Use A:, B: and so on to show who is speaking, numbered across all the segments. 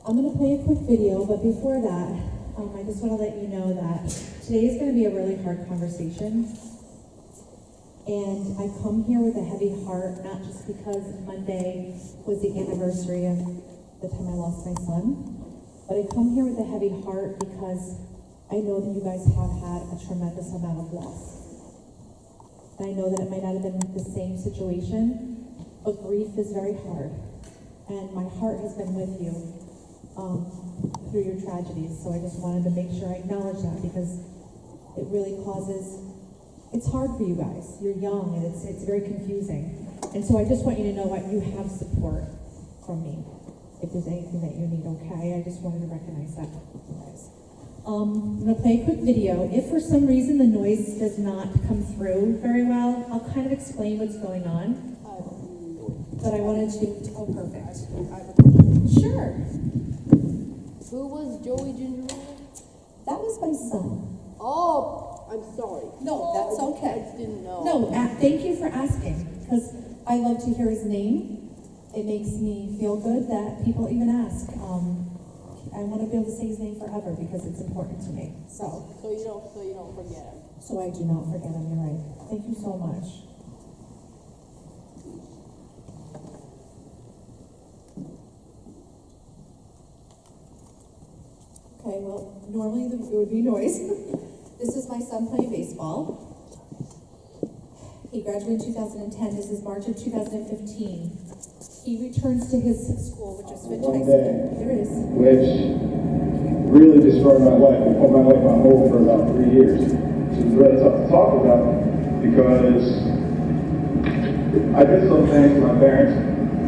A: I'm going to play a quick video, but before that, I just want to let you know that today is going to be a really hard conversation. And I come here with a heavy heart, not just because Monday was the anniversary of the time I lost my son, but I come here with a heavy heart because I know that you guys have had a tremendous amount of loss. And I know that it might not have been the same situation, but grief is very hard. And my heart has been with you through your tragedies. So I just wanted to make sure I acknowledge that because it really it's hard for you guys. You're young and it's very confusing. And so I just want you to know what you have support from me. If there's anything that you need, okay? I just wanted to recognize that. I'm going to play a quick video. If for some reason the noise does not come through very well, I'll kind of explain what's going on. But I wanted to, oh, perfect. Sure.
B: Who was Joey Ginger?
A: That was my son.
B: Oh, I'm sorry.
A: No, that's okay.
B: I just didn't know.
A: No, thank you for asking, because I love to hear his name. It makes me feel good that people even ask. I want to be able to say his name forever because it's important to me. So
B: you don't forget him.
A: So I do not forget him. You're right. Thank you so much. Okay, well, normally it would be noise. This is my son playing baseball. He graduated in 2010. This is March of 2015. He returns to his school, which is Finch High School. There it is.
C: Which really destroyed my life. It put my life on hold for about 3 years. Which is really tough to talk about because I did some things to my parents,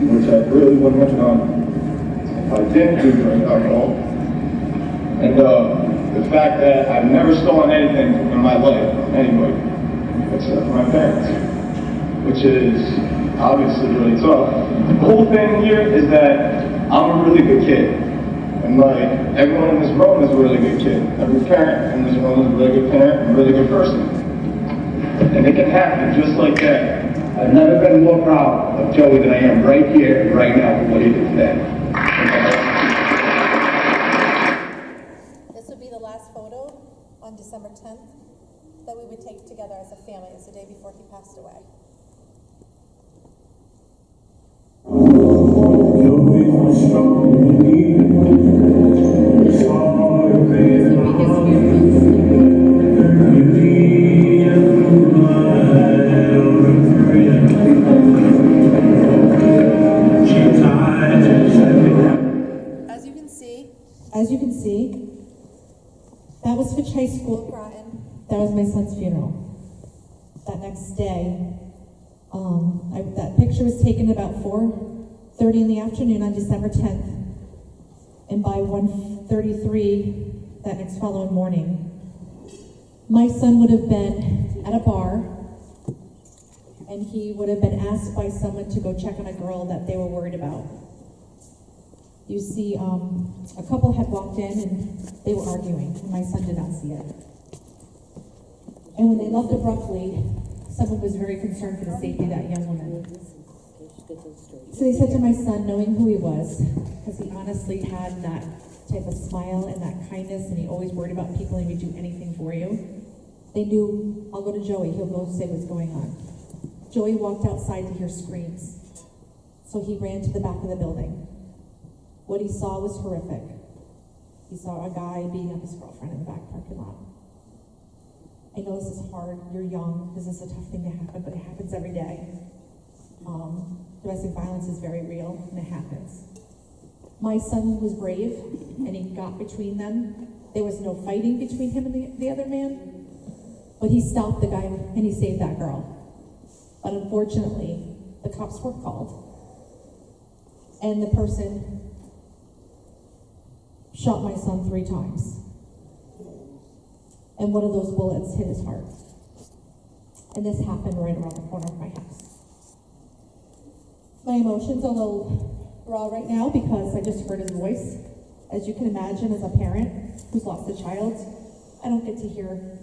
C: which I really wouldn't have done if I didn't do drink alcohol. And the fact that I've never stolen anything in my life from anybody except for my parents, which is obviously really tough. The whole thing here is that I'm a really good kid. And like, everyone in this room is a really good kid. Every parent in this room is a really good parent and a really good person. And it can happen just like that. I've never been more proud of Joey than I am right here, right now, for what he did today.
A: This would be the last photo on December 10th that we would take together as a family. It's the day before he passed away. As you can see, that was Finch High School. That was my son's funeral. That next day, that picture was taken about 4:30 in the afternoon on December 10th. And by 1:33 that next following morning, my son would have been at a bar and he would have been asked by someone to go check on a girl that they were worried about. You see, a couple had walked in and they were arguing, and my son did not see it. And when they left abruptly, someone was very concerned for the safety of that young woman. So they said to my son, knowing who he was, because he honestly had that type of smile and that kindness, and he always worried about people and he would do anything for you, they knew, I'll go to Joey, he'll go say what's going on. Joey walked outside to hear screams, so he ran to the back of the building. What he saw was horrific. He saw a guy beating up his girlfriend in the back parking lot. I know this is hard, you're young, this is a tough thing to happen, but it happens every day. Domestic violence is very real, and it happens. My son was brave, and he got between them. There was no fighting between him and the other man, but he stopped the guy, and he saved that girl. But unfortunately, the cops were called, and the person shot my son 3 times. And one of those bullets hit his heart. And this happened right around the corner of my house. My emotions are a little raw right now because I just heard his voice. As you can imagine, as a parent who's lost a child, I don't get to hear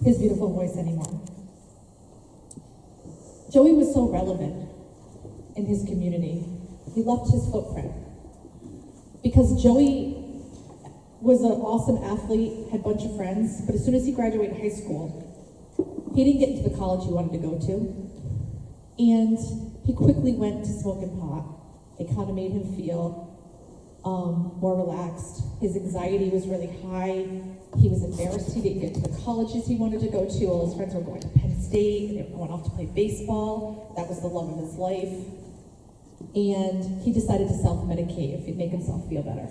A: his beautiful voice anymore. Joey was so relevant in his community. He left his footprint. because Joey was an awesome athlete, had a bunch of friends, but as soon as he graduated high school, he didn't get into the college he wanted to go to, and he quickly went to smoking pot. It kind of made him feel more relaxed. His anxiety was really high. He was embarrassed he didn't get to the colleges he wanted to go to. All his friends were going to Penn State, and they went off to play baseball. That was the love of his life. And he decided to self-medicate if he'd make himself feel better.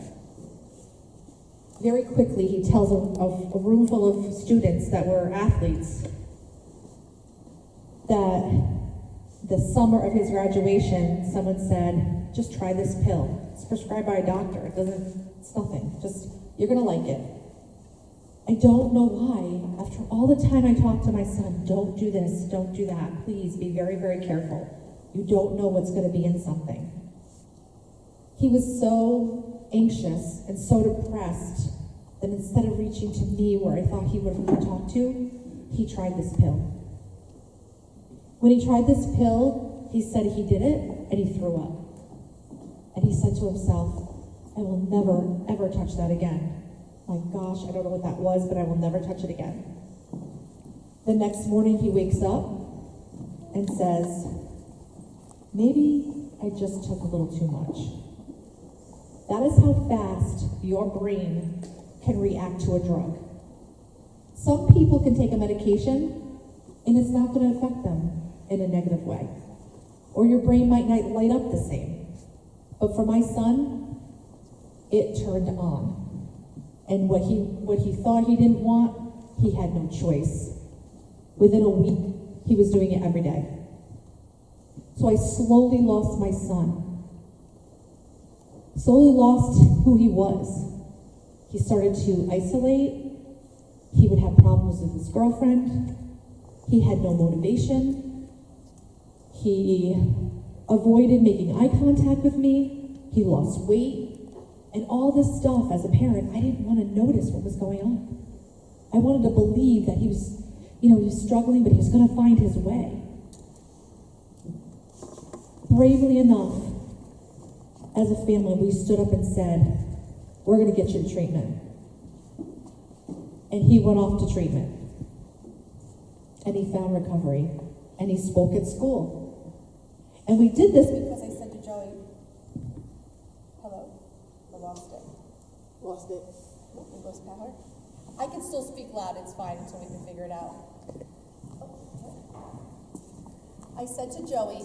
A: Very quickly, he tells a room full of students that were athletes that the summer of his graduation, someone said, just try this pill. It's prescribed by a doctor. It's nothing. Just, you're gonna like it. I don't know why, after all the time I talked to my son, don't do this, don't do that. Please be very, very careful. You don't know what's gonna be in something. He was so anxious and so depressed that instead of reaching to me where I thought he would have talked to, he tried this pill. When he tried this pill, he said he did it, and he threw up. And he said to himself, I will never, ever touch that again. My gosh, I don't know what that was, but I will never touch it again. The next morning he wakes up and says, maybe I just took a little too much. That is how fast your brain can react to a drug. Some people can take a medication and it's not going to affect them in a negative way. Or your brain might not light up the same. But for my son, it turned on. And what he thought he didn't want, he had no choice. Within a week, he was doing it every day. So I slowly lost my son. Slowly lost who he was. He started to isolate. He would have problems with his girlfriend. He had no motivation. He avoided making eye contact with me. He lost weight. And all this stuff, as a parent, I didn't want to notice what was going on. I wanted to believe that he was, he was struggling, but he was going to find his way. Bravely enough, as a family, we stood up and said, we're going to get you to treatment. And he went off to treatment. And he found recovery. And he spoke at school. And we did this because I said to Joey, hello, I lost it.
B: Lost it.
A: We lost power? I can still speak loud, it's fine until we can figure it out. I said to Joey,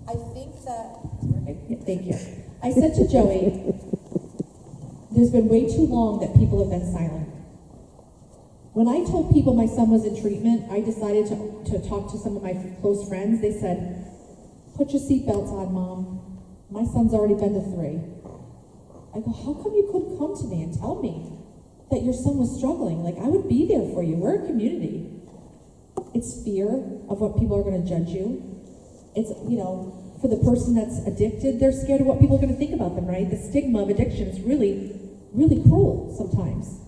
A: I think that, thank you. I said to Joey, there's been way too long that people have been silent. When I told people my son was in treatment, I decided to talk to some of my close friends. They said, put your seatbelts on, Mom. My son's already been to 3. I go, how come you couldn't come to me and tell me that your son was struggling? Like, I would be there for you. We're a community. It's fear of what people are going to judge you. It's, for the person that's addicted, they're scared of what people are going to think about them, right? The stigma of addiction is really, really cruel sometimes.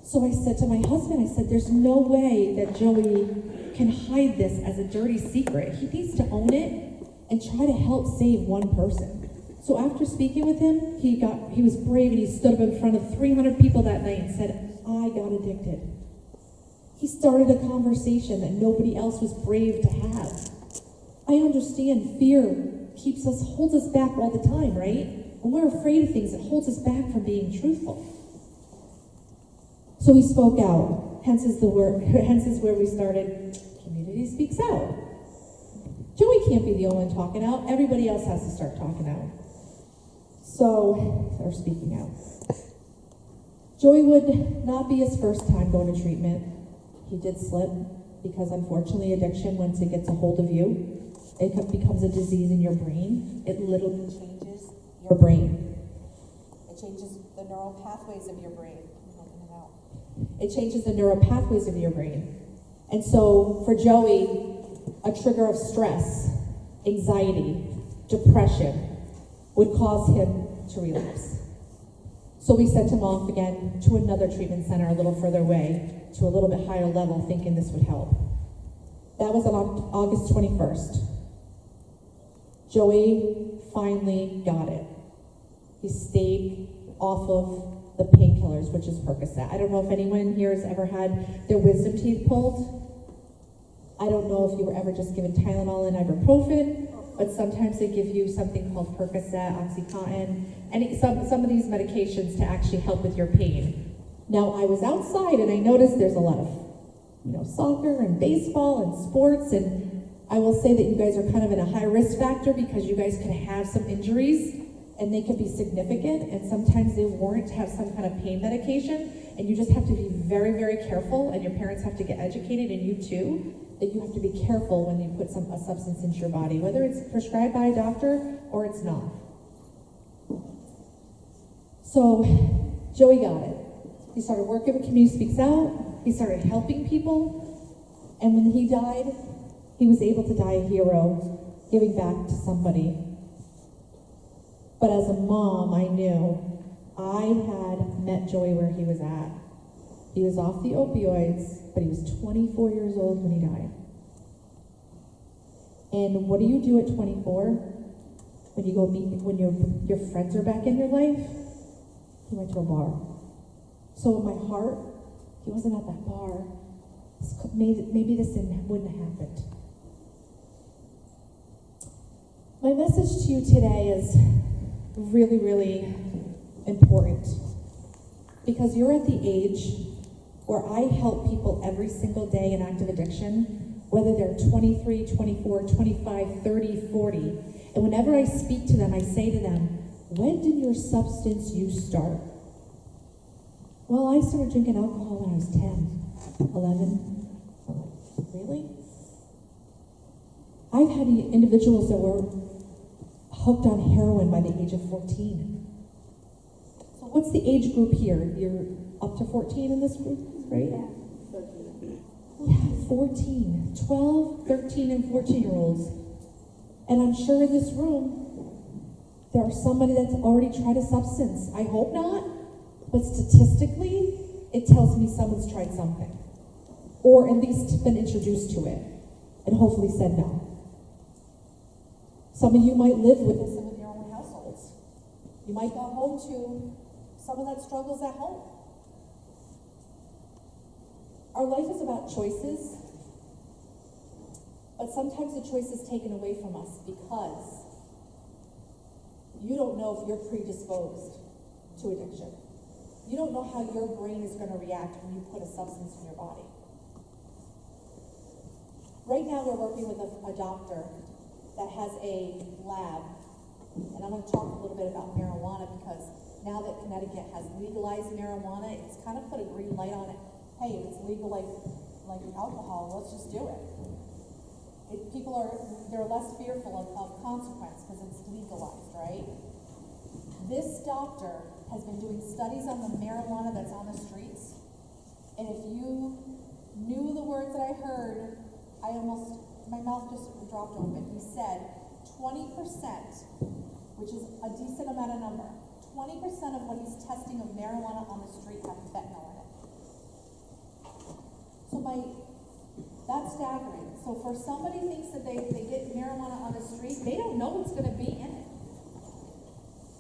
A: So I said to my husband, I said, there's no way that Joey can hide this as a dirty secret. He needs to own it and try to help save one person. So after speaking with him, he was brave and he stood up in front of 300 people that night and said, I got addicted. He started a conversation that nobody else was brave to have. I understand fear holds us back all the time, right? When we're afraid of things, it holds us back from being truthful. So he spoke out, hence is where we started, community speaks out. Joey can't be the only one talking out, everybody else has to start talking out. Or speaking out. Joey would not be his first time going to treatment. He did slip, because unfortunately addiction, once it gets a hold of you, it becomes a disease in your brain. It literally changes your brain. It changes the neural pathways of your brain. It changes the neural pathways of your brain. And so for Joey, a trigger of stress, anxiety, depression would cause him to relapse. So we sent him off again to another treatment center a little further away, to a little bit higher level, thinking this would help. That was on August 21st. Joey finally got it. He stayed off of the painkillers, which is Percocet. I don't know if anyone here has ever had their wisdom teeth pulled. I don't know if you were ever just given Tylenol and ibuprofen, but sometimes they give you something called Percocet, OxyContin, and some of these medications to actually help with your pain. Now, I was outside and I noticed there's a lot of, soccer and baseball and sports, and I will say that you guys are kind of in a high risk factor because you guys can have some injuries and they can be significant, and sometimes they warrant to have some kind of pain medication, and you just have to be very, very careful, and your parents have to get educated, and you too, that you have to be careful when you put a substance into your body, whether it's prescribed by a doctor or it's not. So Joey got it. He started working with Community Speaks Out. He started helping people. And when he died, he was able to die a hero, giving back to somebody. But as a mom, I knew I had met Joey where he was at. He was off the opioids, but he was 24 years old when he died. And what do you do at 24? When you go meet, when your friends are back in your life? He went to a bar. So in my heart, he wasn't at that bar. Maybe this wouldn't have happened. My message to you today is really, really important, because you're at the age where I help people every single day in active addiction, whether they're 23, 24, 25, 30, 40. And whenever I speak to them, I say to them, when did your substance use start? Well, I started drinking alcohol when I was 10, 11. Really? I've had individuals that were hooked on heroin by the age of 14. So what's the age group here? You're up to 14 in this group, right? Yeah, 14. 12, 13, and 14-year-olds. And I'm sure in this room, there are somebody that's already tried a substance. I hope not, but statistically, it tells me someone's tried something. Or at least been introduced to it, and hopefully said no. Some of you might live with this in your own households. You might go home to someone that struggles at home. Our life is about choices, but sometimes the choice is taken away from us because you don't know if you're predisposed to addiction. You don't know how your brain is going to react when you put a substance in your body. Right now we're working with a doctor that has a lab, and I'm going to talk a little bit about marijuana because now that Connecticut has legalized marijuana, it's kind of put a green light on it. Hey, if it's legal like alcohol, let's just do it. They're less fearful of consequence because it's legalized, right? This doctor has been doing studies on the marijuana that's on the streets, and if you knew the words that I heard, my mouth just dropped open. He said 20%, which is a decent amount of number, 20% of what he's testing of marijuana on the street have fentanyl in it. So that's staggering. So for somebody thinks that they get marijuana on the street, they don't know what's going to be in it.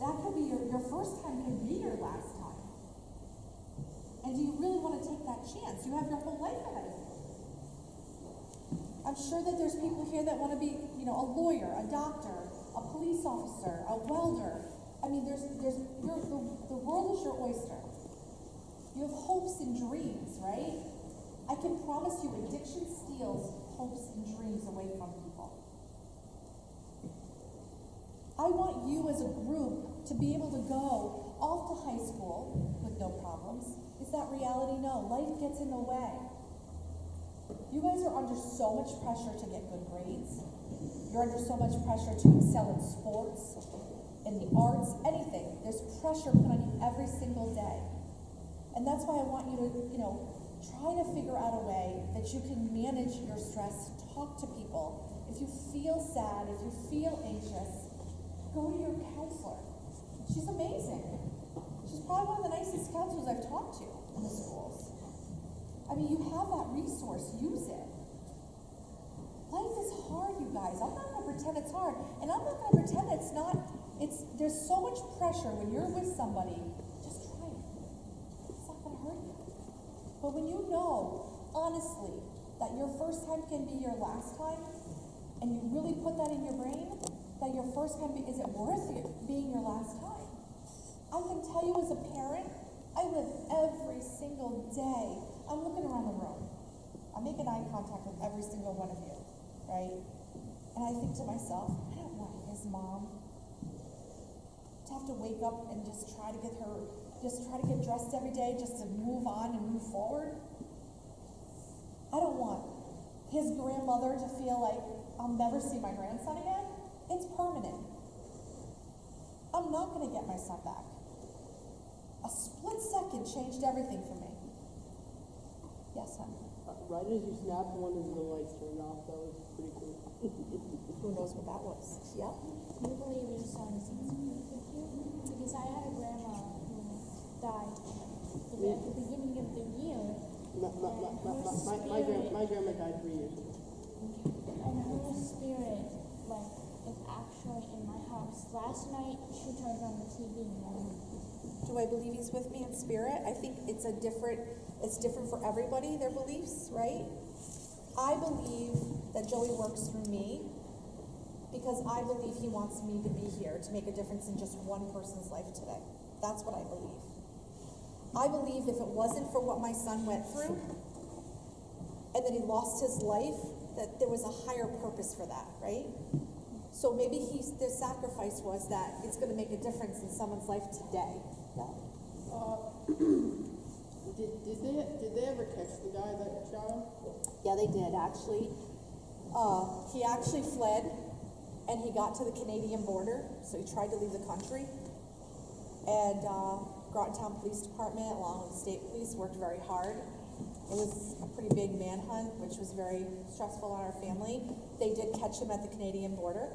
A: That could be your first time, could be your last time. And do you really want to take that chance? You have your whole life ahead of you. I'm sure that there's people here that want to be, a lawyer, a doctor, a police officer, a welder. I mean, the world is your oyster. You have hopes and dreams, right? I can promise you addiction steals hopes and dreams away from people. I want you as a group to be able to go off to high school with no problems. Is that reality? No. Life gets in the way. You guys are under so much pressure to get good grades. You're under so much pressure to excel in sports, in the arts, anything. There's pressure put on you every single day. And that's why I want you to, try to figure out a way that you can manage your stress, talk to people. If you feel sad, if you feel anxious, go to your counselor. She's amazing. She's probably one of the nicest counselors I've talked to in the schools. I mean, you have that resource, use it. Life is hard, you guys. I'm not going to pretend it's hard. And I'm not going to pretend it's
D: there's so much pressure when you're with somebody, just try it. It's not gonna hurt you. But when you know, honestly, that your first time can be your last time, and you really put that in your brain, that your first time, is it worth it being your last time? I can tell you as a parent, I live every single day. I'm looking around the room. I'm making eye contact with every single one of you, right? And I think to myself, I don't want his mom to have to wake up and just try to get dressed every day just to move on and move forward. I don't want his grandmother to feel like I'll never see my grandson again. It's permanent. I'm not gonna get my son back. A split second changed everything for me. Yes, honey.
B: Right as you snapped, one of the lights turned off. That was pretty cool.
D: Who knows what that was? Yep.
E: Can you believe your son is with you? Because I had a grandma who died at the beginning of the year.
B: My grandma died 3 years ago.
E: And her spirit, like, is actually in my house. Last night, she turned on the TV and
D: Do I believe he's with me in spirit? I think it's different for everybody, their beliefs, right? I believe that Joey works through me because I believe he wants me to be here to make a difference in just one person's life today. That's what I believe. I believe if it wasn't for what my son went through and that he lost his life, that there was a higher purpose for that, right? So maybe the sacrifice was that it's going to make a difference in someone's life today. Yeah.
B: Did they ever catch the guy that shot him?
D: Yeah, they did actually. He actually fled, and he got to the Canadian border, so he tried to leave the country. And Grotontown Police Department, along with the state police, worked very hard. It was a pretty big manhunt, which was very stressful on our family. They did catch him at the Canadian border,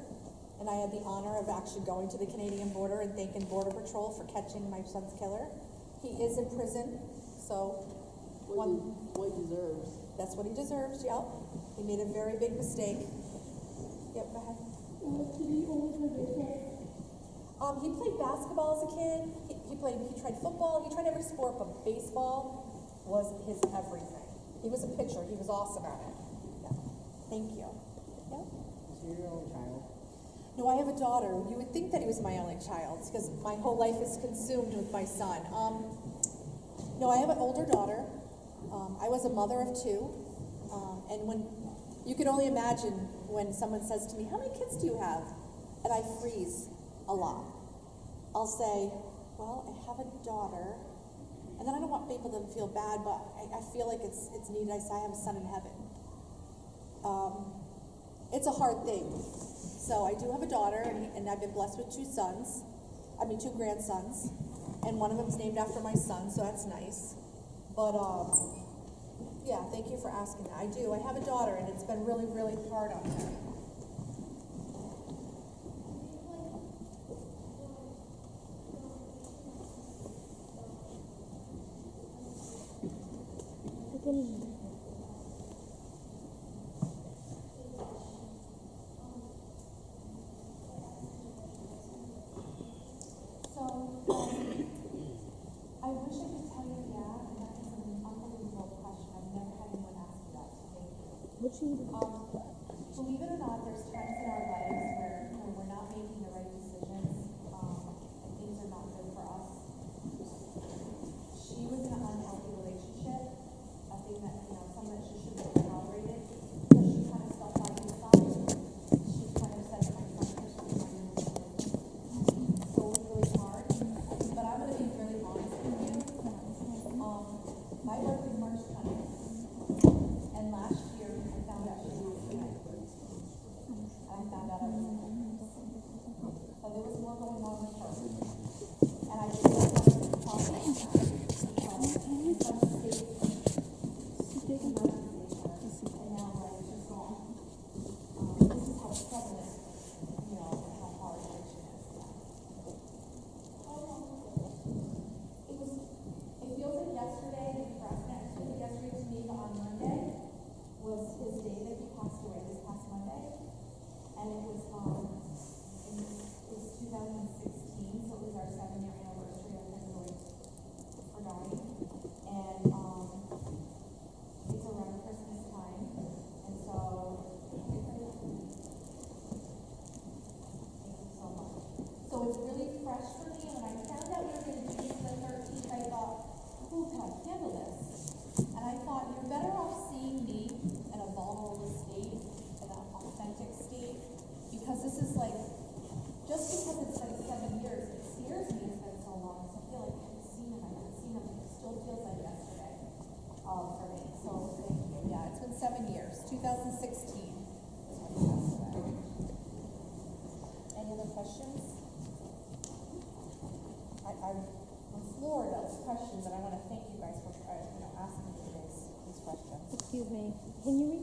D: and I had the honor of actually going to the Canadian border and thanking Border Patrol for catching my son's killer. He is in prison, so
B: What he deserves.
D: that's what he deserves, yep. He made a very big mistake. Yep, go ahead. He played basketball as a kid. He tried football. He tried every sport, but baseball was his everything. He was a pitcher. He was awesome at it. Yeah. Thank you. Yeah.
F: Is he your only child?
D: No, I have a daughter. You would think that he was my only child because my whole life is consumed with my son. No, I have an older daughter. I was a mother of two. And when you can only imagine when someone says to me, "How many kids do you have?" And I freeze a lot. I'll say, "Well, I have a daughter." And then I don't want people to feel bad, but I feel like it's needed. I say I have a son in heaven. It's a hard thing. So I do have a daughter, and I've been blessed with two grandsons, and one of them's named after my son, so that's nice. But yeah, thank you for asking that. I do. I have a daughter, and it's been really, really hard on her.
A: I wish I could tell you, yeah, and that is an unbelievable question. I've never had anyone ask me that, so thank you. Believe it or not, there's times in our lives where, we're not making the right decisions, and things are not good for us. She was in an unhealthy relationship, a thing that, something that she shouldn't have tolerated, so she kind of stuck by his side. She kind of said that my son was my new husband. So it was really hard, but I'm going to be really honest with you. My birthday is March 20th, and last year I found out she was pregnant. I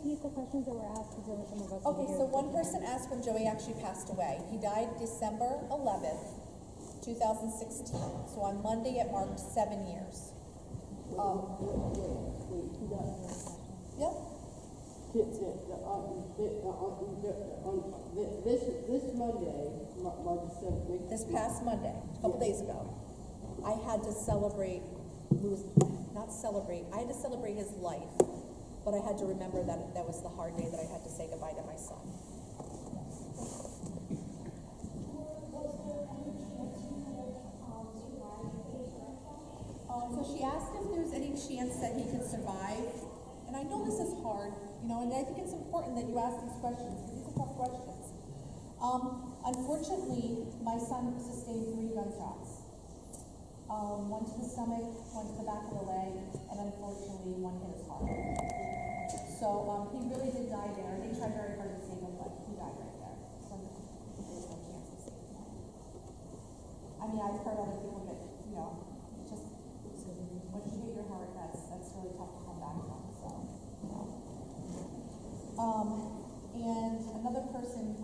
E: repeat the questions that were asked, because there were some of us. who
D: Okay,
E: were
D: so
E: here.
D: one person asked when Joey actually passed away. He died December 11th, 2016. So on Monday it marked 7 years.
B: Wait, you got
D: Yep.
B: this Monday, March 7th.
D: This past Monday, a couple days ago, I had to celebrate, I had to celebrate his life, but I had to remember that that was the hard day that I had to say goodbye to my son. So she asked if there's any chance that he could survive, and I know this is hard, you know, and I think it's important that you ask these questions, because these are tough questions. Unfortunately, my son sustained 3 gunshots. One to the stomach, one to the back of the leg, and unfortunately, one hit his heart. So, he really did die there. They tried very hard to save him, but he died right there. So, there's no chance of saving him. I mean, I've heard other people get, you know, just, when you hit your heart, that's really tough to come back from, so. And another question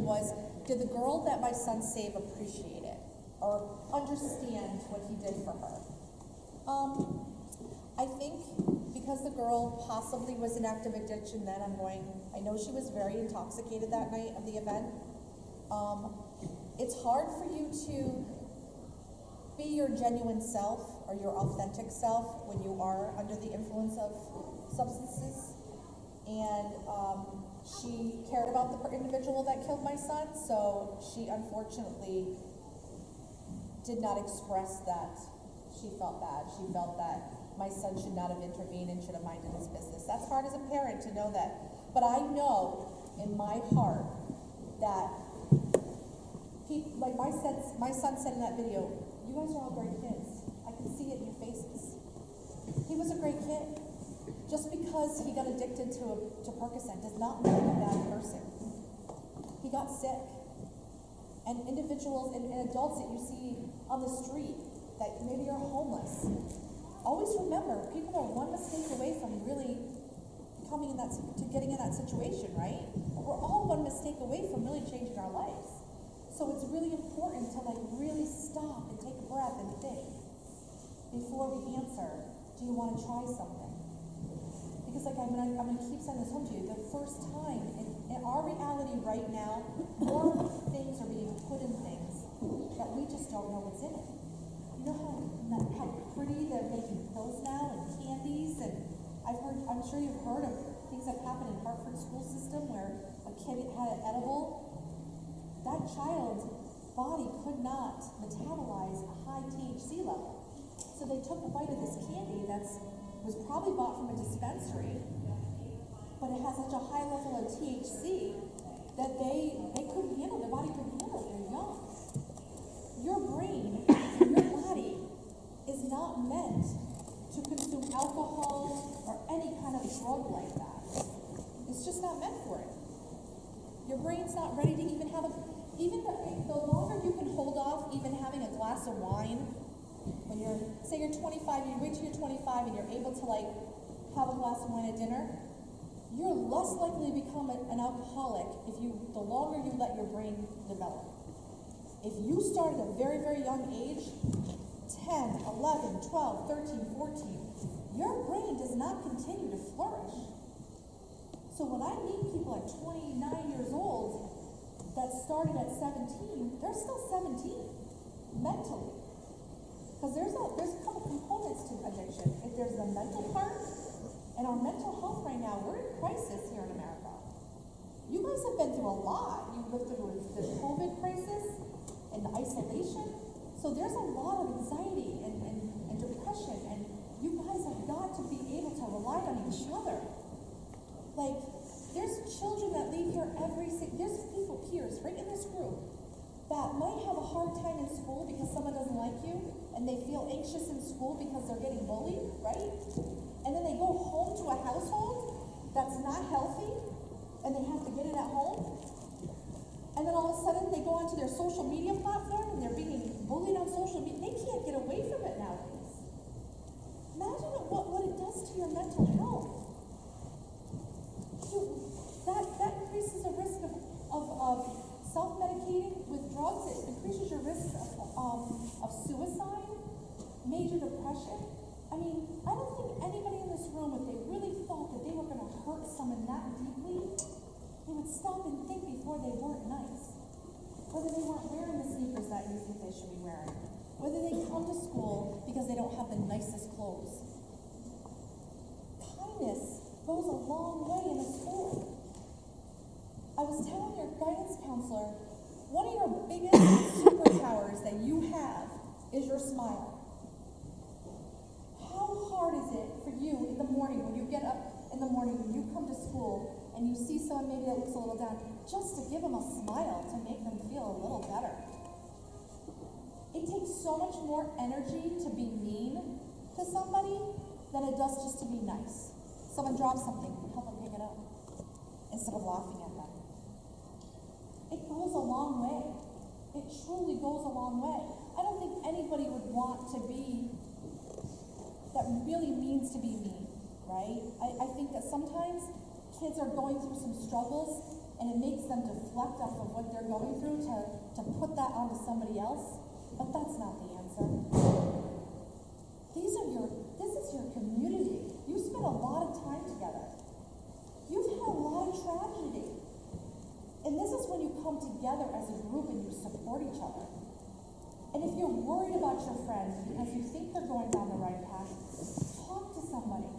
D: was did the girl that my son saved appreciate it or understand what he did for her? I think because the girl possibly was in active addiction then, I know she was very intoxicated that night of the event. It's hard for you to be your genuine self or your authentic self when you are under the influence of substances. And she cared about the individual that killed my son, so she unfortunately did not express that she felt bad. She felt that my son should not have intervened and should have minded his business. That's hard as a parent to know that. But I know in my heart that, like my son said in that video, you guys are all great kids. I can see it in your faces. He was a great kid. Just because he got addicted to Percocet does not make him a bad person. He got sick. And individuals and adults that you see on the street that maybe are homeless, always remember, people are one mistake away from really coming in to getting in that situation, right? We're all one mistake away from really changing our lives. So it's really important to really stop and take a breath and think before we answer, do you want to try something? Because I'm gonna keep saying this home to you, the first time in our reality right now, more things are being put in things that we just don't know what's in it. You know how pretty they're making pills now and candies, and I'm sure you've heard of things that happen in Hartford school system where a kid had an edible. That child's body could not metabolize a high THC level. So they took a bite of this candy was probably bought from a dispensary, but it has such a high level of THC that they couldn't handle, their body couldn't handle it, they're young. Your brain, your body is not meant to consume alcohol or any kind of drug like that. It's just not meant for it. Your brain's not ready to even have the longer you can hold off even having a glass of wine, when say you're 25, you wait till you're 25 and you're able to have a glass of wine at dinner, you're less likely to become an alcoholic the longer you let your brain develop. If you start at a very, very young age, 10, 11, 12, 13, 14, your brain does not continue to flourish. So when I meet people at 29 years old that started at 17, they're still 17 mentally. Because there's a couple components to addiction. If there's the mental part, and our mental health right now, we're in crisis here in America. You guys have been through a lot. You've lived through the COVID crisis and the isolation. So there's a lot of anxiety and depression, and you guys have got to be able to rely on each other. There's children that leave here there's people, peers, right in this group, that might have a hard time in school because someone doesn't like you, and they feel anxious in school because they're getting bullied, right? And then they go home to a household that's not healthy, and they have to get it at home. And then all of a sudden they go onto their social media platform and they're being bullied on social media. They can't get away from it nowadays. Imagine what it does to your mental health. whether they weren't wearing the sneakers that you think they should be wearing, whether they come to school because they don't have the nicest clothes. Kindness goes a long way in a school. I was telling your guidance counselor, one of your biggest superpowers that you have is your smile. How hard is it for you in the morning when you get up in the morning, when you come to school and you see someone maybe that looks a little down, just to give them a smile to make them feel a little better? It takes so much more energy to be mean to somebody than it does just to be nice. Someone drops something, help them pick it up instead of laughing at them. It goes a long way. It truly goes a long way. I don't think anybody would want to be, that really means to be mean, right? I think that sometimes kids are going through some struggles and it makes them deflect off of what they're going through to put that onto somebody else, but that's not the answer. This is your community. You spend a lot of time together. You've had a lot of tragedy. And this is when you come together as a group and you support each other. And if you're worried about your friends because you think they're going down the right path, talk to somebody.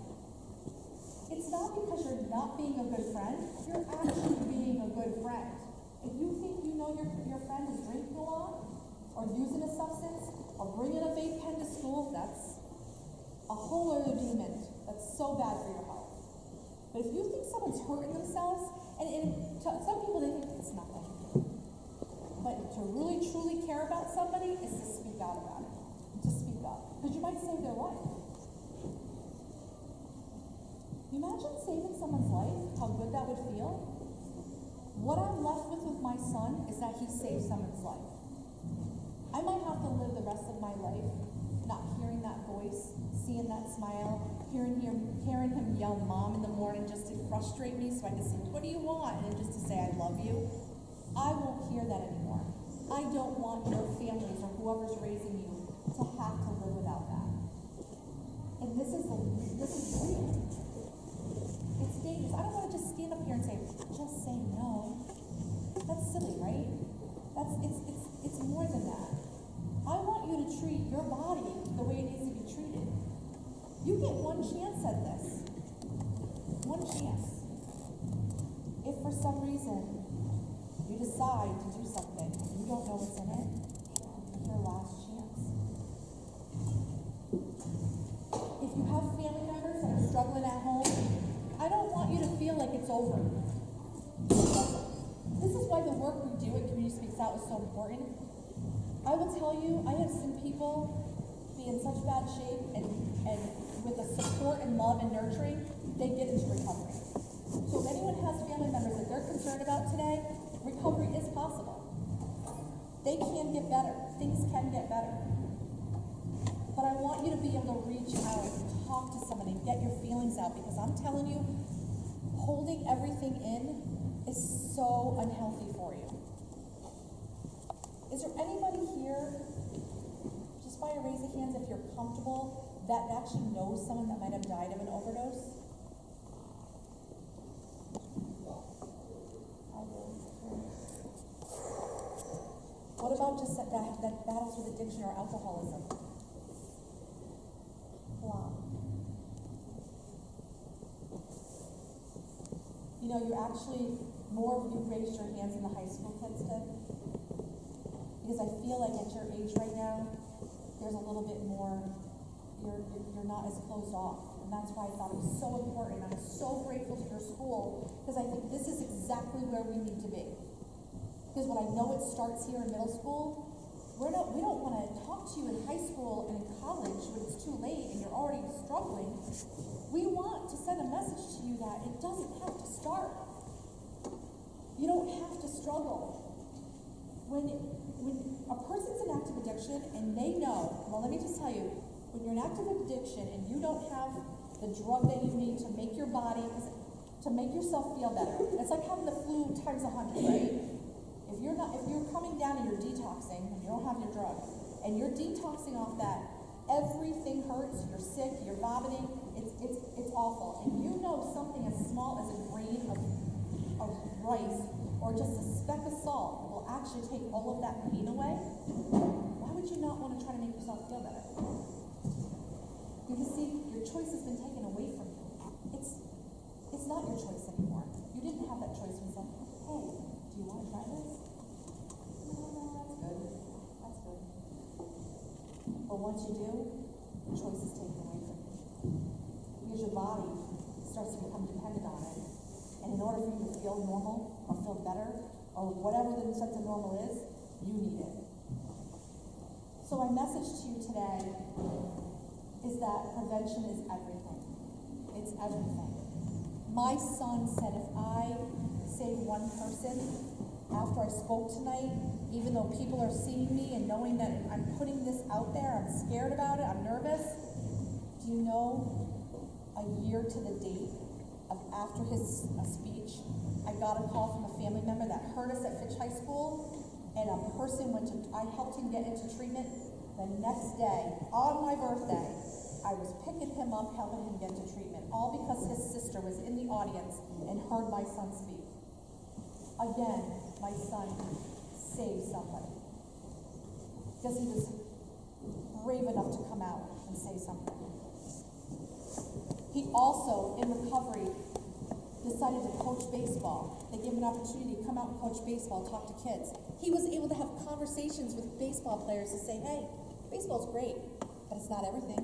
D: It's not because you're not being a good friend, you're actually being a good friend. If you think you know your friend is drinking a lot, or using a substance, or bringing a vape pen to school, that's a whole other demon that's so bad for your health. But if you think someone's hurting themselves, and to some people they think it's nothing. But to really truly care about somebody is to speak out about it. To speak up. Because you might save their life. You imagine saving someone's life, how good that would feel? What I'm left with my son is that he saved someone's life. I might have to live the rest of my life not hearing that voice, seeing that smile, hearing him yell mom in the morning just to frustrate me so I can say, what do you want? And just to say I love you. I won't hear that anymore. I don't want your families or whoever's raising you to have to live without that. And this is real. It's dangerous. I don't want to just stand up here and say, just say no. That's silly, right? It's more than that. I want you to treat your body the way it needs to be treated. You get one chance at this. One chance. If for some reason you decide to do something and you don't know what's in it, it's your last chance. If you have family members that are struggling at home, I don't want you to feel like it's over. This is why the work we do at Community Speaks Out is so important. I will tell you, I have seen people be in such bad shape and with the support and love and nurturing, they get into recovery. So if anyone has family members that they're concerned about today, recovery is possible. They can get better. Things can get better. But I want you to be able to reach out and talk to somebody and get your feelings out, because I'm telling you, holding everything in is so unhealthy for you. Is there anybody here, just by a raise of hands if you're comfortable, that actually knows someone that might have died of an overdose? What about just that battles with addiction or alcoholism? Wow. You know, you actually, more of you raised your hands than the high school kids did. Because I feel like at your age right now, there's a little bit more, you're not as closed off. And that's why I thought it was so important. I'm so grateful to your school, because I think this is exactly where we need to be. Because when I know it starts here in middle school, we don't want to talk to you in high school and in college when it's too late and you're already struggling. We want to send a message to you that it doesn't have to start. You don't have to struggle. When a person's in active addiction and they know, well, let me just tell you, when you're in active addiction and you don't have the drug that you need to make your body, to make yourself feel better, it's like having the flu times 100, right? If you're coming down and you're detoxing and you don't have your drug, and you're detoxing off that, everything hurts, you're sick, you're vomiting, it's awful. And you know something as small as a grain of rice or just a speck of salt will actually take all of that pain away, why would you not want to try to make yourself feel better? Because see, your choice has been taken away from you. It's not your choice anymore. You didn't have that choice when you said, hey, do you want to try this? No, that's good. That's good. But once you do, the choice is taken away from you. Because your body starts to become dependent on it. And in order for you to feel normal, or feel better, or whatever the sense of normal is, you need it. So my message to you today is that prevention is everything. It's everything. My son said if I save one person after I spoke tonight, even though people are seeing me and knowing that I'm putting this out there, I'm scared about it, I'm nervous. Do you know, a year to the date of after his speech, I got a call from a family member that heard us at Fitch High School, and a person I helped him get into treatment. The next day, on my birthday, I was picking him up, helping him get into treatment, all because his sister was in the audience and heard my son speak. Again, my son saved somebody because he was brave enough to come out and say something. He also, in recovery, decided to coach baseball. They gave him an opportunity to come out and coach baseball, talk to kids. He was able to have conversations with baseball players to say, hey, baseball's great, but it's not everything.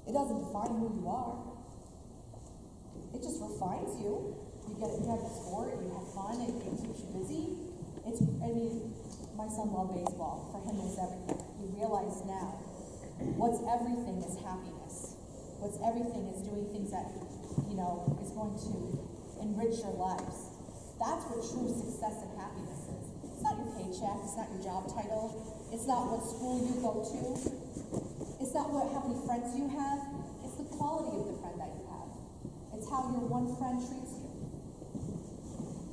D: It doesn't define who you are. It just refines you. You have a sport, you have fun, it keeps you busy. My son loved baseball. For him, it was everything. He realized now, what's everything is happiness. What's everything is doing things that, is going to enrich your lives. That's what true success and happiness is. It's not your paycheck, it's not your job title, it's not what school you go to, it's not how many friends you have, it's the quality of the friend that you have. It's how your one friend treats you.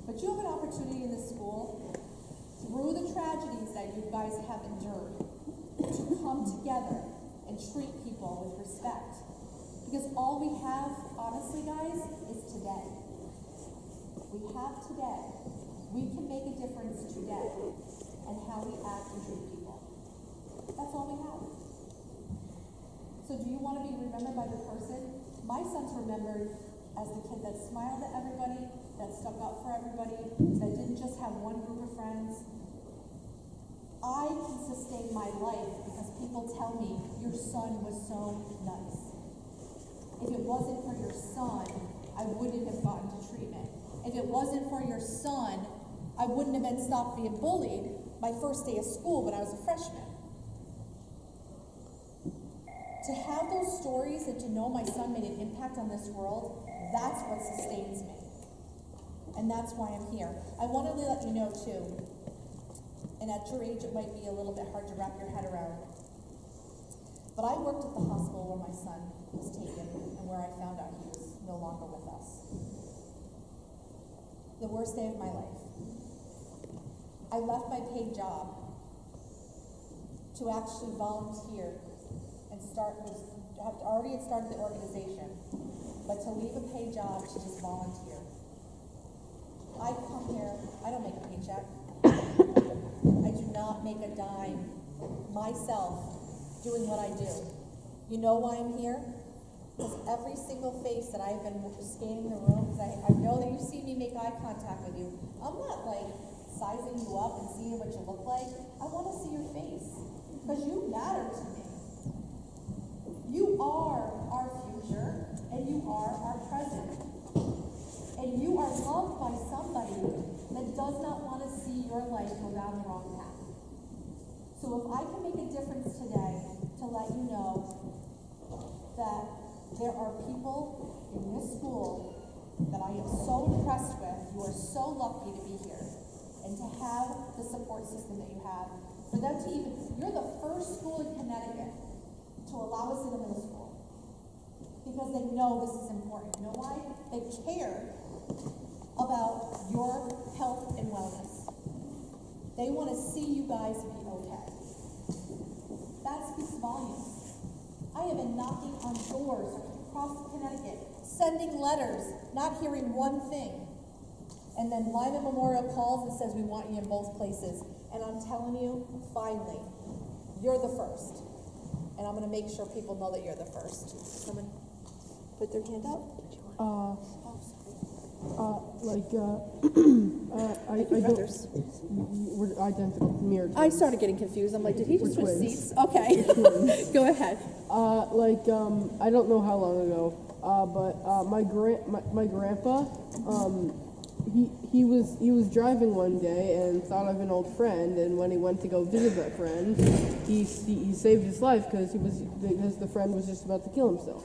D: But you have an opportunity in this school, through the tragedies that you guys have endured, to come together and treat people with respect. Because all we have, honestly guys, is today. We have today. We can make a difference today in how we act and treat people. That's all we have. So do you want to be remembered by the person? My son's remembered as the kid that smiled at everybody, that stuck up for everybody, that didn't just have one group of friends. I can sustain my life because people tell me, your son was so nice. If it wasn't for your son, I wouldn't have gotten to treatment. If it wasn't for your son, I wouldn't have been stopped being bullied my first day of school when I was a freshman. To have those stories and to know my son made an impact on this world, that's what sustains me. And that's why I'm here. I want to let you know too, and at your age it might be a little bit hard to wrap your head around, but I worked at the hospital where my son was taken and where I found out he was no longer with us. The worst day of my life. I left my paid job to actually volunteer and already had started the organization, but to leave a paid job to just volunteer. I come here, I don't make a paycheck. I do not make a dime myself doing what I do. You know why I'm here? Because every single face that I've been scanning the room, because I know that you see me make eye contact with you. I'm not like sizing you up and seeing what you look like. I want to see your face because you matter to me. You are our future and you are our present. And you are loved by somebody that does not want to see your life go down the wrong path. So if I can make a difference today to let you know that there are people in this school that I am so impressed with, you are so lucky to be here, and to have the support system that you have, for them to you're the first school in Connecticut to allow us in a middle school. Because they know this is important. You know why? They care about your health and wellness. They want to see you guys be okay. That speaks volumes. I have been knocking on doors across Connecticut, sending letters, not hearing one thing And then Lyman Memorial calls and says, we want you in both places. And I'm telling you, finally, you're the first. And I'm gonna make sure people know that you're the first. Someone put their hand up?
B: I don't, we're identical, mirrored.
D: I started getting confused. I'm like, did he just
B: We're
D: switch
B: twins.
D: seats? Okay. Go ahead.
B: I don't know how long ago, but my grandpa, he was driving one day and thought of an old friend, and when he went to go visit that friend, he saved his life because the friend was just about to kill himself.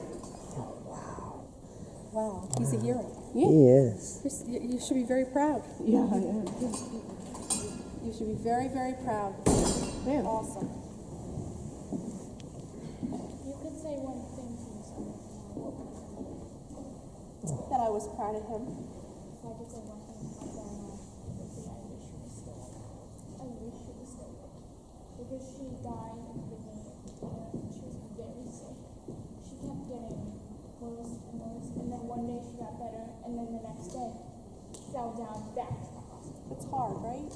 D: Wow, he's a hero.
F: Yes.
D: You should be very proud.
B: Yeah, I am.
D: You should be very, very proud.
B: Man.
D: Awesome.
E: You could say one thing to yourself.
D: That I was proud of him.
E: If I could say one thing to my grandma, it would be I wish she was still alive. I wish she was still alive. Because she died at the beginning of the year and she was very sick. She kept getting worse and worse, and then one day she got better, and then the next day fell down back to the hospital.
D: It's hard, right?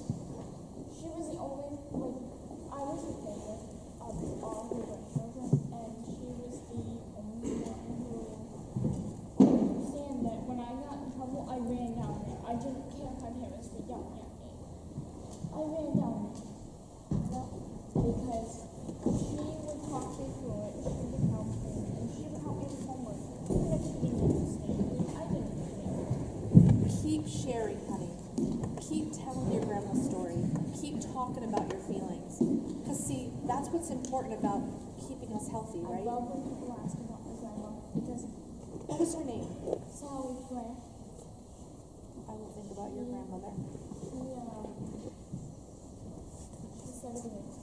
E: She was the only, I was her favorite of all her grandchildren, and she was the only one who understand that when I got in trouble, I ran down there. I didn't care if my parents were yelling at me. I ran down there. Because she would talk me through it, she would help me, and she would help me with homework. Even if she didn't understand me, I didn't care.
D: Keep sharing, honey. Keep telling your grandma's story. Keep talking about your feelings. Because, see, that's what's important about keeping us healthy,
E: I
D: right?
E: love when people ask about my grandma because
D: What was her name?
E: Sally Claire,
D: I will think about your grandmother.
E: she said it was,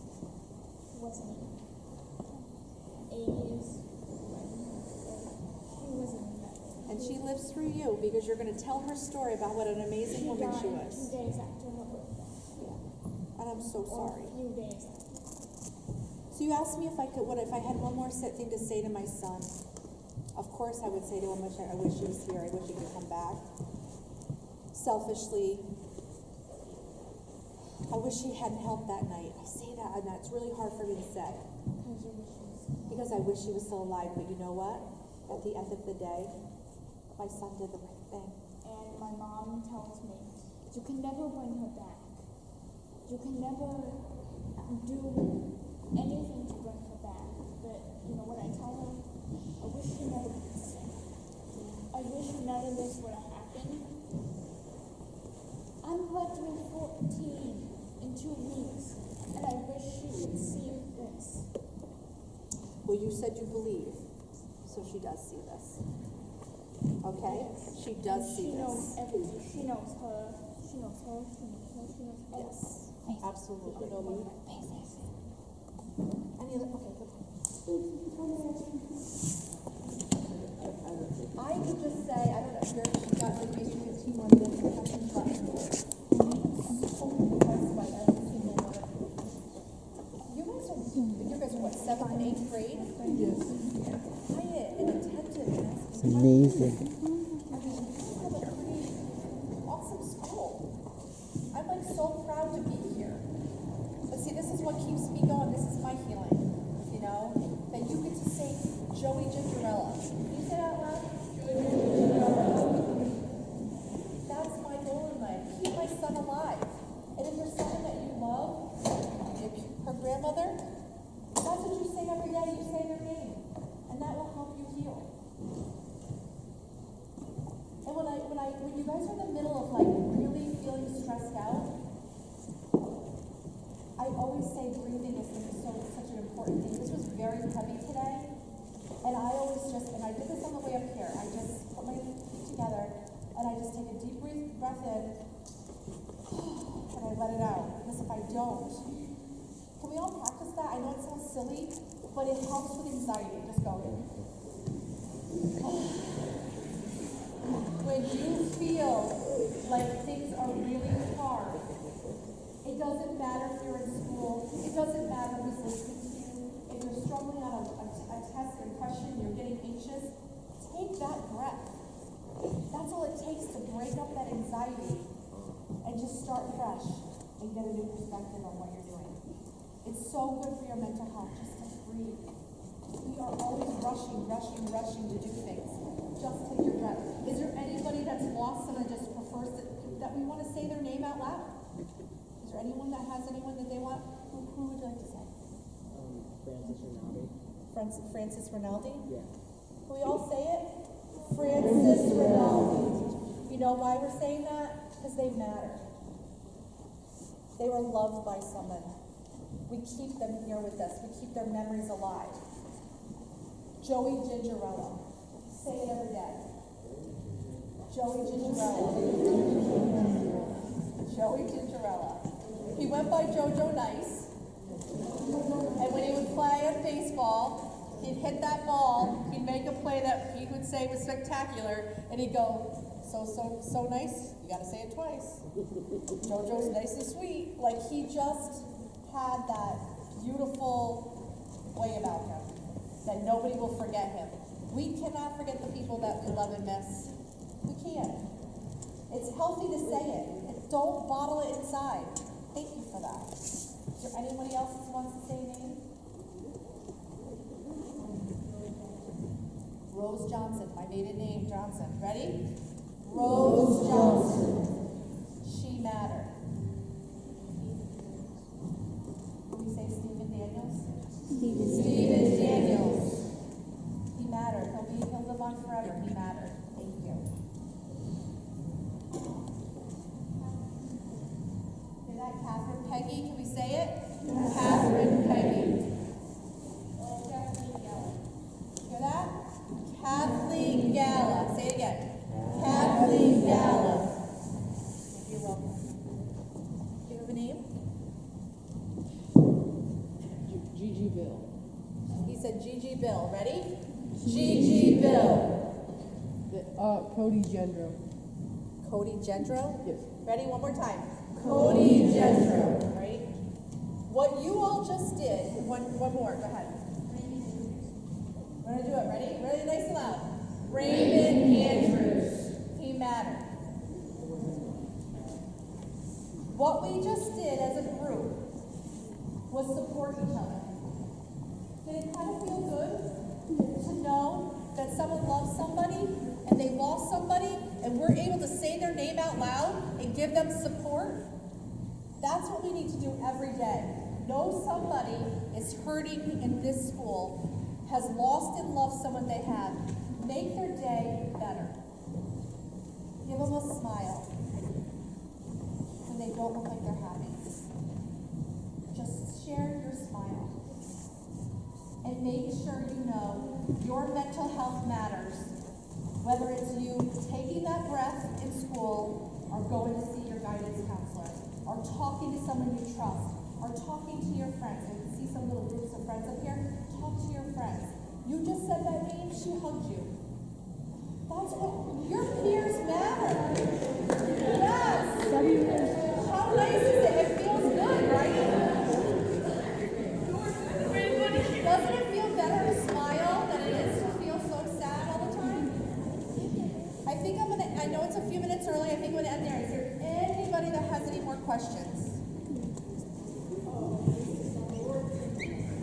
E: wasn't 80s, she wasn't in that.
D: And she lives through you because you're going to tell her story about what an amazing woman she
E: died
D: was.
E: 2 days after her birthday,
D: And I'm so
E: or
D: sorry.
E: a few days after.
D: So you asked me if I had one more thing to say to my son. Of course I would say to him, I wish he was here, I wish he could come back. Selfishly, I wish he hadn't helped that night. I say that, and that's really hard for me to say. Because I wish he was still alive, but you know what? At the end of the day, my son did the right thing.
E: And my mom tells me, you can never bring her back. You can never do anything to bring her back. But, you know what I tell her? I wish she never got sick. I wish none of this would have happened. I'm about to be 14 in 2 weeks, and I wish she would see this.
D: Well, you said you believe, so she does see this. Okay? She does see
E: She knows
D: this.
E: everything. She knows her. She knows her. She knows her. She knows everything.
D: Yes, absolutely. Any other? Okay, good. I could just say, I don't know if you've got like maybe 15 more minutes or something, but you guys are what, 7th and 8th grade?
B: Yes.
D: Quiet and attentiveness.
F: It's amazing.
D: Have a pretty awesome school. I'm like so proud to be here. But see, this is what keeps me going. This is my healing. You know, that you get to say Joey Gingerella. Can you say that loud? That's my goal in life. Keep my son alive. And if there's someone that you love, her grandmother, that's what you say every day. You say their name, and that will help you heal. And when you guys are in the middle of like really feeling stressed out, I always say breathing is such an important thing. This was very heavy today, and I always and I did this on the way up here. I just put my feet together, and I just take a deep breath in, and I let it out. Because if I don't, can we all practice that? I know it sounds silly, but it helps with anxiety. Just go in. When you feel like things are really hard, it doesn't matter if you're in school, it doesn't matter who's listening to you, if you're struggling on a test or question, you're getting anxious, take that breath. That's all it takes to break up that anxiety start fresh and get a new perspective on what you're doing. It's so good for your mental health just to breathe. We are always rushing to do things. Just take your breath. Is there anybody that's lost someone that just prefers that we want to say their name out loud? Is there anyone that has anyone that they want? Who would you like to say?
G: Francis Rinaldi.
D: Francis Rinaldi?
G: Yeah.
D: Can we all say it? Francis Rinaldi. You know why we're saying that? Because they matter. They were loved by someone. We keep them here with us. We keep their memories alive. Joey Gingerella. Say it every day. Joey Gingerella. Joey Gingerella. He went by Jojo Nice. And when he would play at baseball, he'd hit that ball, he'd make a play that he would say was spectacular, and he'd go, so nice, you gotta say it twice. Jojo's nice and sweet. Like, he just had that beautiful way about him that nobody will forget him. We cannot forget the people that we love and miss. We can't. It's healthy to say it. Don't bottle it inside. Thank you for that. Is there anybody else that wants to say a name? Rose Johnson, my maiden name, Johnson. Ready? Rose Johnson. She mattered. Can we say Stephen Daniels? Stephen Daniels. He mattered. He'll live on forever. He mattered. Thank you. Say that, Catherine Peggy. Can we say it? Catherine Peggy. Hear that? Kathleen Gala. Say it again. Kathleen Gala. You're welcome. Do you have a name?
B: Gigi Bill.
D: He said Gigi Bill. Ready? Gigi Bill.
B: Cody Gendro.
D: Cody Gendro?
B: Yes.
D: Ready? One more time. Cody Gendro. Right? What you all just did, one more, go ahead. We're gonna do it. Ready? Really nice and loud. Raymond Andrews. He mattered. What we just did as a group was support each other. Did it kind of feel good to know that someone loves somebody and they lost somebody and we're able to say their name out loud and give them support? That's what we need to do every day. Know somebody is hurting in this school, has lost and loved someone they have. Make their day better. Give them a smile when they don't look like they're happy. Just share your smile. And make sure you know your mental health matters. Whether it's you taking that breath in school, or going to see your guidance counselor, or talking to someone you trust, or talking to your friends. I can see some little groups of friends up here. Talk to your friends. You just said that name, she hugged you. That's what, your peers matter. Yes. How nice is it? It feels good, right? Doesn't it feel better to smile than it is to feel so sad all the time? I know it's a few minutes early, I think I'm gonna end there. Is there anybody that has any more questions?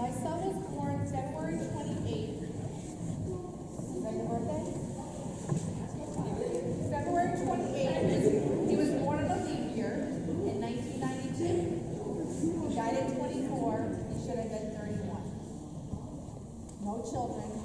D: My son was born February 28th. Is that your birthday? February 28th. He was born in a leap year in 1992. He died at 24. He should have been 31. No children.